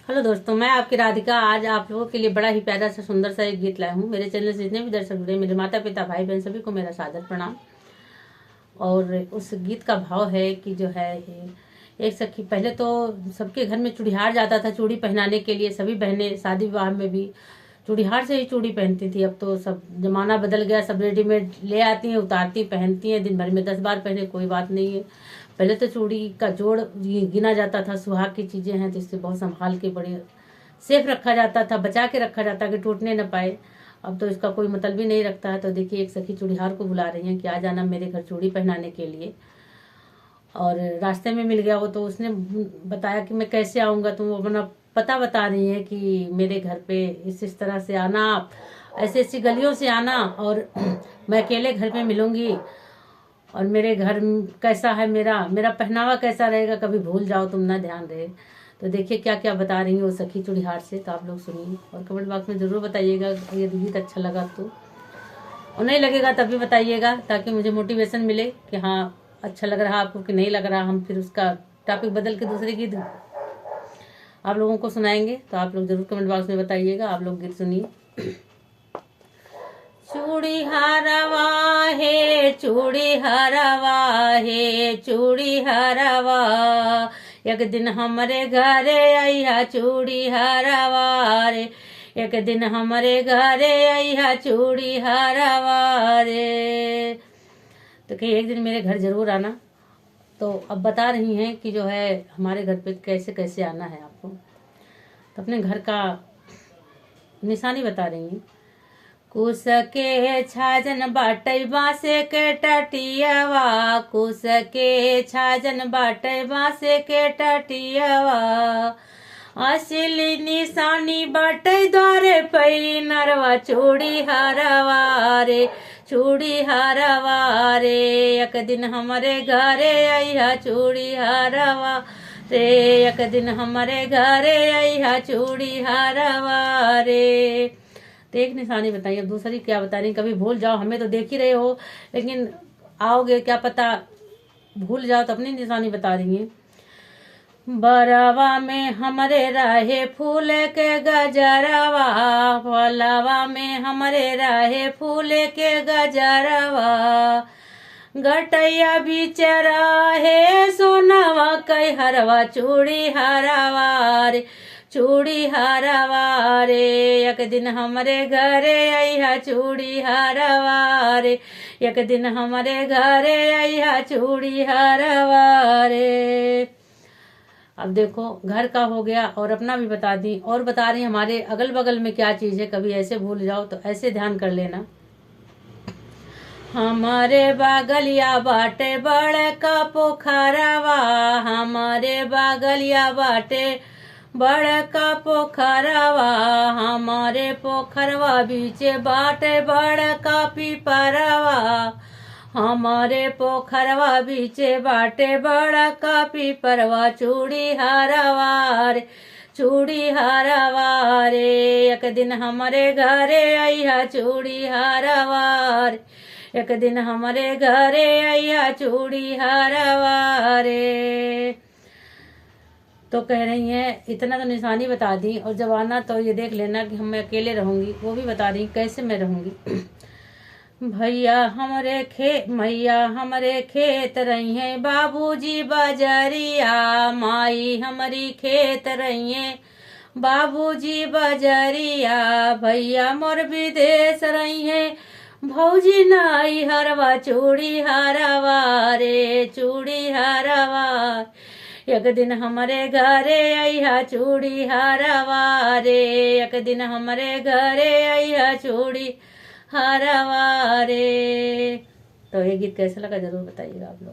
Hello दोस्तों, मैं आपकी राधिका आज आप लोगों के लिए बड़ा ही प्यारा सा सुंदर सा एक गीत लाया हूँ। मेरे चैनल से जितने भी दर्शक जुड़े, मेरे माता पिता भाई बहन सभी को मेरा सादर प्रणाम। और उस गीत का भाव है कि जो है एक सखी, पहले तो सबके घर में चूड़ीहार जाता था चूड़ी पहनाने के लिए। सभी बहनें शादी विवाह में भी चूड़ीहार से ही चूड़ी पहनती थी। अब तो सब जमाना बदल गया, सब रेडीमेड ले आती हैं, उतारती पहनती हैं, दिन भर में 10 बार पहने कोई बात नहीं है। पहले तो चूड़ी का जोड़ गिना जाता था, सुहाग की चीजें हैं तो इससे बहुत संभाल के बड़े सेफ रखा जाता था, बचा के रखा जाता कि टूटने न पाए। अब तो इसका कोई मतलब भी नहीं रखता है। तो देखिए, एक सखी चूड़ीहार को बुला रही है कि आ जाना मेरे घर चूड़ी पहनाने के लिए। और रास्ते में मिल गया वो, तो उसने बताया कि मैं कैसे आऊँगा। तो वो अपना पता बता रही है कि मेरे घर पे इस तरह से आना, आप ऐसी ऐसी गलियों से आना, और मैं अकेले घर पे मिलूंगी। और मेरे घर कैसा है, मेरा मेरा पहनावा कैसा रहेगा, कभी भूल जाओ तुम ना, ध्यान रहे। तो देखिए क्या क्या बता रही है वो सखी चूड़ीहार से। तो आप लोग सुनिए और कमेंट बॉक्स में ज़रूर बताइएगा ये गीत अच्छा लगा तो, और नहीं लगेगा तब भी बताइएगा, ताकि मुझे मोटिवेशन मिले कि हाँ अच्छा लग रहा आपको कि नहीं लग रहा। हम फिर उसका टॉपिक बदल के दूसरे गीत आप लोगों को सुनाएंगे। तो आप लोग जरूर कमेंट बॉक्स में बताइएगा। आप लोग गीत सुनिए। चूड़ी हरवा है, चूड़ी हरवा है, चूड़ी हरवा, एक दिन हमारे घरे आइया चूड़ी हरवा रे, एक दिन हमारे घरे आइया चूड़ी हरवा रे। तो कहीं एक दिन मेरे घर जरूर आना। तो अब बता रही हैं कि जो है हमारे घर पे कैसे कैसे आना है आपको। तो अपने घर का निशानी बता रही हैं। कुस के छाजन बाटै बासे के टटियावा, कुस के छाजन बाटै बासे के टटियावा, असली निशानी बाटै द्वारे पै नरवा चूड़ी हरवा रे, चूड़ी हरवा रे, एक दिन हमारे घरे आइया चूड़ी हरवा रे, एक दिन हमारे घरे आइया चूड़ी हरवा रे। तो एक निशानी बताइए, अब दूसरी क्या बता रही। कभी भूल जाओ, हमें तो देख ही रहे हो, लेकिन आओगे क्या पता भूल जाओ। तो अपनी निशानी बता रही हैं। बरवा में हमरे रहे फूल के गजरवा, फलवा में हमरे रहे फूल के गजरवा, गटैया बिचरा है सोनवा कै हरवा चूड़ी हरवा रे, चूड़ी हरवा रे, एक दिन हमारे घरे आइया चूड़ी हरवा रे, एक दिन हमारे घरे आइया चूड़ी हरवा रे। अब देखो घर का हो गया और अपना भी बता दी, और बता रही हमारे अगल बगल में क्या चीज है। कभी ऐसे भूल जाओ तो ऐसे ध्यान कर लेना। हमारे बागलिया बाटे बड़का पोखरवा, हमारे बागलिया बाटे बड़का पोखरवा, हमारे पोखरवा बीचे बाटे बड़का पिपरवा, हमारे पोखरवा बीचे बाटे बड़का पिपरवा, चूड़ी हरवा रे, चूड़ी हरवा रे, एक दिन हमारे घरे आइया चूड़ी हरवा रे, एक दिन हमारे घरे आइया चूड़ी हरवा रे। तो कह रही हैं इतना तो निशानी बता दी, और जब आना तो ये देख लेना कि हम मैं अकेले रहूंगी, वो भी बता रही कैसे मैं रहूंगी। मैया हमारे खेत रही हैं, बाबूजी बजरिया, माई हमारी खेत रही हैं, बाबूजी बजरिया, भैया मोर विदेश रही हैं, भौजी नाई हरवा चूड़ी हरवा रे, चूड़ी हरवा, एक दिन हमारे घरे आइया चूड़ी हरवा रे, एक दिन हमारे घरे आइया चूड़ी हरवा रे। तो ये गीत कैसा लगा जरूर बताइएगा आप लोग।